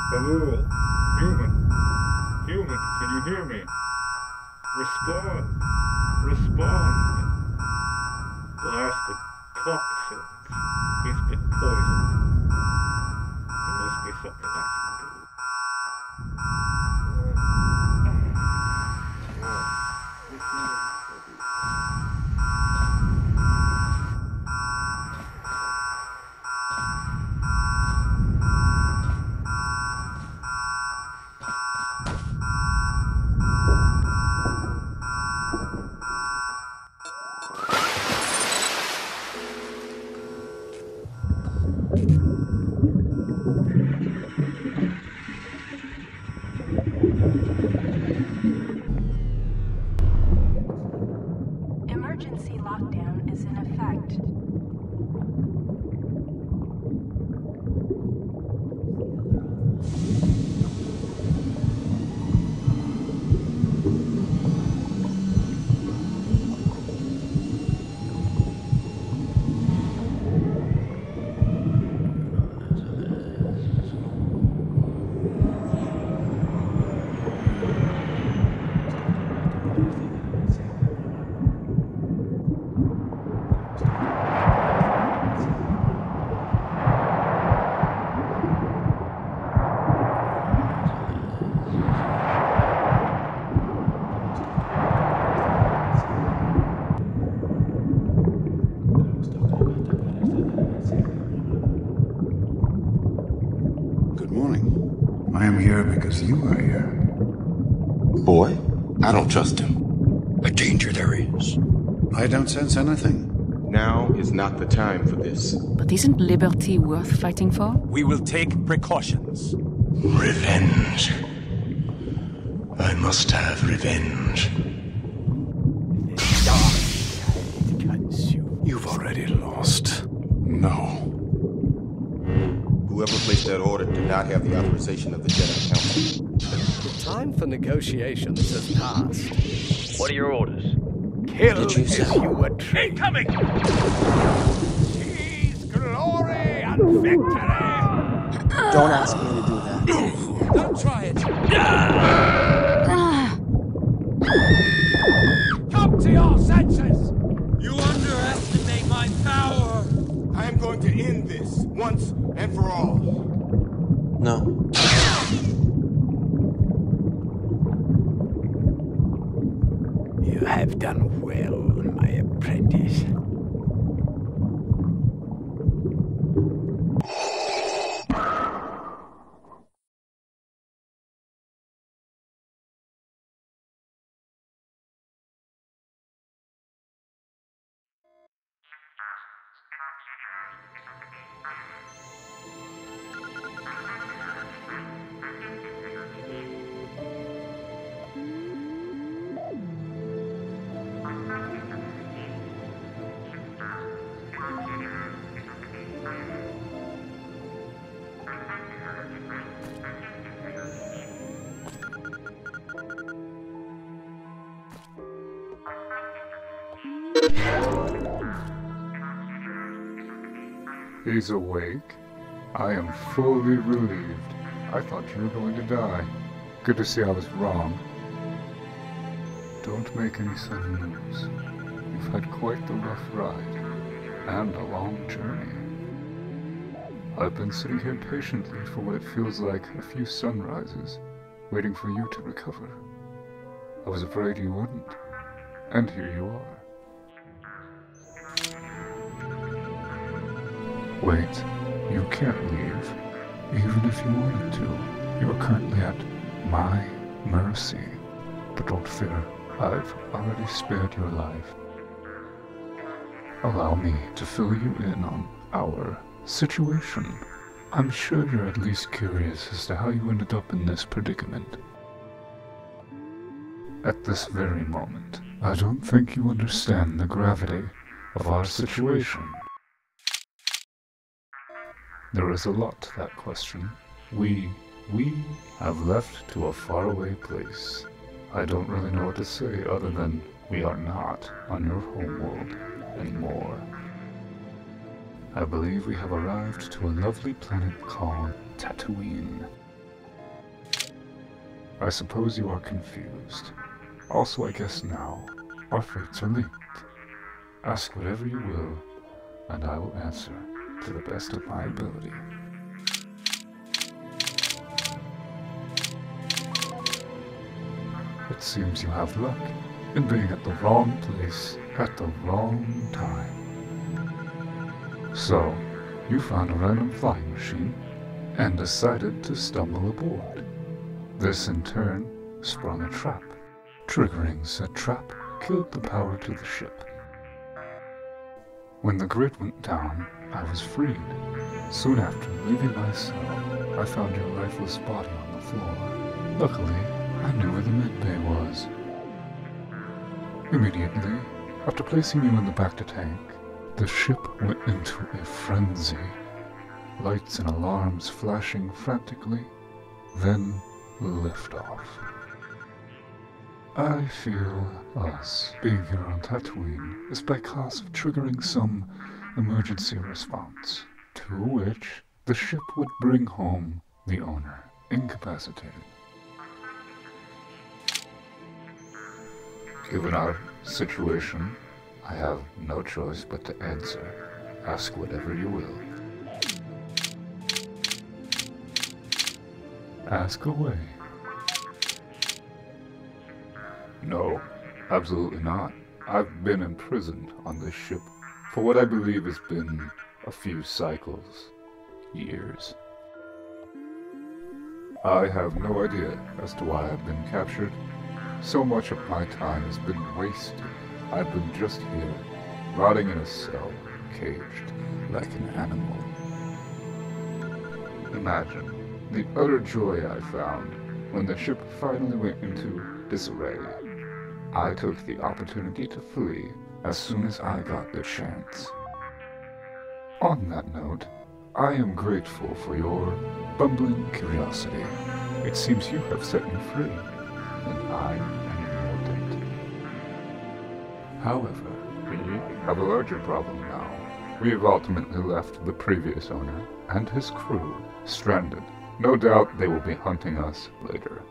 Hello, human, can you hear me? Respond, blasted toxins, he's been poisoned, there must be something I can do. Emergency lockdown is in effect. I am here because you are here. Boy, I don't trust him. A danger there is. I don't sense anything. Now is not the time for this. But isn't liberty worth fighting for? We will take precautions. Revenge. I must have revenge. You've already lost. No. Whoever placed that order did not have the authorization of the Jedi Council. The time for negotiations has passed. What are your orders? Kill as you would treat. Incoming! Peace, glory, and victory! Don't ask me to do that. Don't try it! Come to your senses! You underestimate my power! I am going to end this, once and for all. No. You have done well, my apprentice. He's awake. I am fully relieved. I thought you were going to die. Good to see I was wrong. Don't make any sudden moves. You've had quite the rough ride, and a long journey. I've been sitting here patiently for what it feels like a few sunrises, waiting for you to recover. I was afraid you wouldn't, and here you are. Wait, you can't leave, even if you wanted to. You are currently at my mercy. But don't fear, I've already spared your life. Allow me to fill you in on our situation. I'm sure you're at least curious as to how you ended up in this predicament. At this very moment, I don't think you understand the gravity of our situation. There is a lot to that question. We have left to a faraway place. I don't really know what to say other than we are not on your homeworld anymore. I believe we have arrived to a lovely planet called Tatooine. I suppose you are confused. Also, I guess now, our fates are linked. Ask whatever you will, and I will answer to the best of my ability. It seems you have luck in being at the wrong place at the wrong time. So, you found a random flying machine and decided to stumble aboard. This in turn sprung a trap. Triggering said trap killed the power to the ship. When the grid went down, I was freed. Soon after leaving my cell, I found your lifeless body on the floor. Luckily, I knew where the medbay was. Immediately, after placing you in the Bacta tank, the ship went into a frenzy. Lights and alarms flashing frantically, then liftoff. I feel us being here on Tatooine is because of triggering some emergency response, to which the ship would bring home the owner, incapacitated. Given our situation, I have no choice but to answer. Ask whatever you will. Ask away. No, absolutely not. I've been imprisoned on this ship for what I believe has been a few cycles, years. I have no idea as to why I've been captured. So much of my time has been wasted. I've been just here, rotting in a cell, caged like an animal. Imagine the utter joy I found when the ship finally went into disarray. I took the opportunity to flee as soon as I got the chance. On that note, I am grateful for your bumbling curiosity. It seems you have set me free, and I am your debt. However, we have a larger problem now. We have ultimately left the previous owner and his crew stranded. No doubt they will be hunting us later.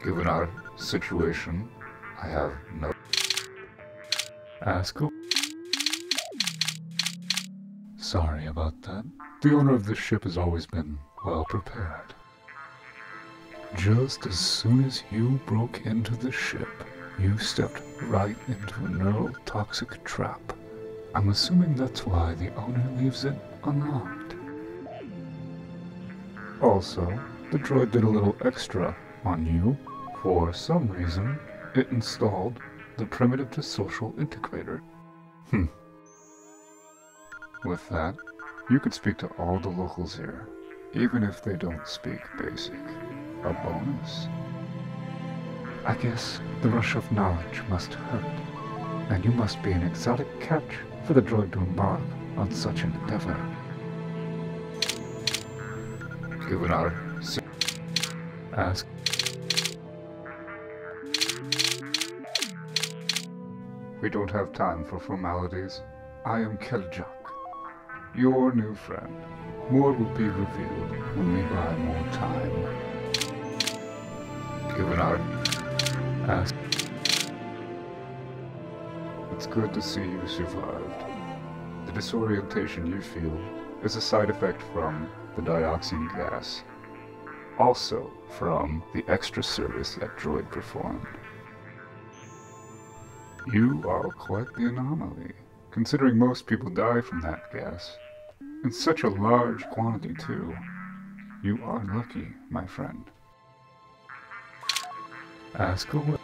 Given our situation, I have no... Ask who? Sorry about that. The owner of this ship has always been well prepared. Just as soon as you broke into the ship, you stepped right into a neurotoxic trap. I'm assuming that's why the owner leaves it unlocked. Also, the droid did a little extra on you. For some reason, it installed the primitive to social integrator. With that, you could speak to all the locals here, even if they don't speak basic. A bonus. I guess the rush of knowledge must hurt, and you must be an exotic catch for the droid to embark on such an endeavor. Given our... Ask... We don't have time for formalities. I am Keljak, your new friend. More will be revealed when we buy more time. Given our ask. It's good to see you survived. The disorientation you feel is a side effect from the dioxin gas. Also from the extra service that droid performed. You are quite the anomaly, considering most people die from that gas. In such a large quantity, too. You are lucky, my friend. Ask away.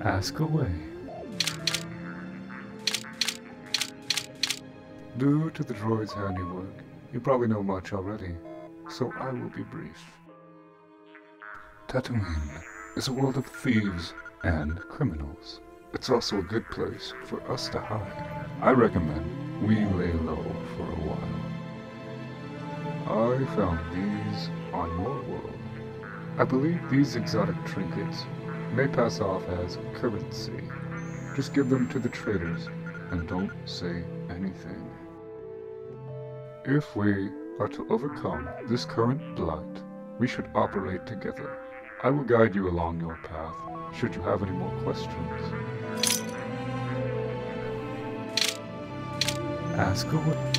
Ask away. Due to the droid's handiwork, you probably know much already, so I will be brief. Tatooine is a world of thieves and criminals. It's also a good place for us to hide. I recommend we lay low for a while. I found these on your world. I believe these exotic trinkets may pass off as currency. Just give them to the traders and don't say anything. If we are to overcome this current blight, we should operate together. I will guide you along your path, should you have any more questions. Ask away.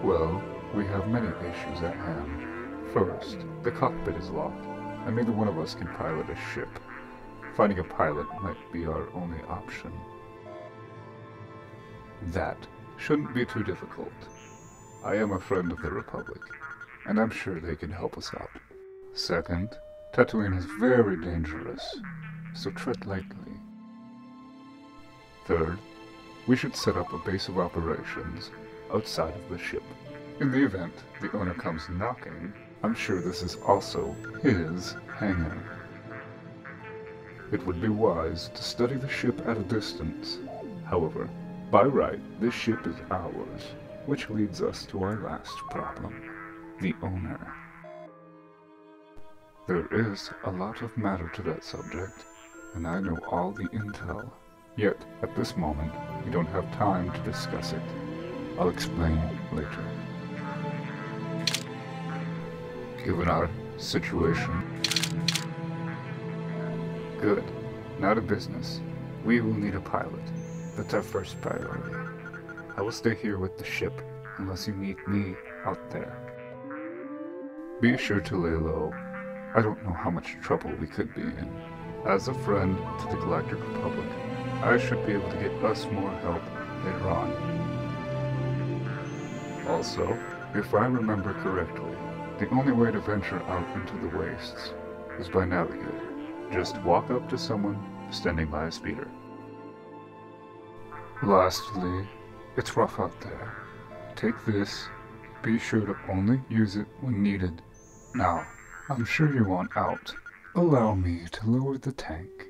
Well, we have many issues at hand. First, the cockpit is locked, and neither one of us can pilot a ship. Finding a pilot might be our only option. That shouldn't be too difficult. I am a friend of the Republic, and I'm sure they can help us out. Second, Tatooine is very dangerous, so tread lightly. Third, we should set up a base of operations outside of the ship. In the event the owner comes knocking, I'm sure this is also his hangar. It would be wise to study the ship at a distance. However, by right, this ship is ours, which leads us to our last problem, the owner. There is a lot of matter to that subject, and I know all the intel. Yet, at this moment, we don't have time to discuss it. I'll explain later. Given our situation. Good. Now to business. We will need a pilot. That's our first priority. I will stay here with the ship, unless you need me out there. Be sure to lay low. I don't know how much trouble we could be in. As a friend to the Galactic Republic, I should be able to get us more help later on. Also, if I remember correctly, the only way to venture out into the wastes is by navigator. Just walk up to someone standing by a speeder. Lastly, it's rough out there. Take this. Be sure to only use it when needed. Now, I'm sure you want out. Allow me to lower the tank.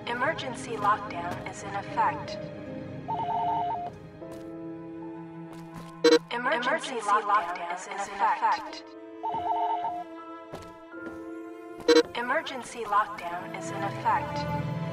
Emergency lockdown is in effect. Emergency lockdown is in effect. Emergency lockdown is in effect.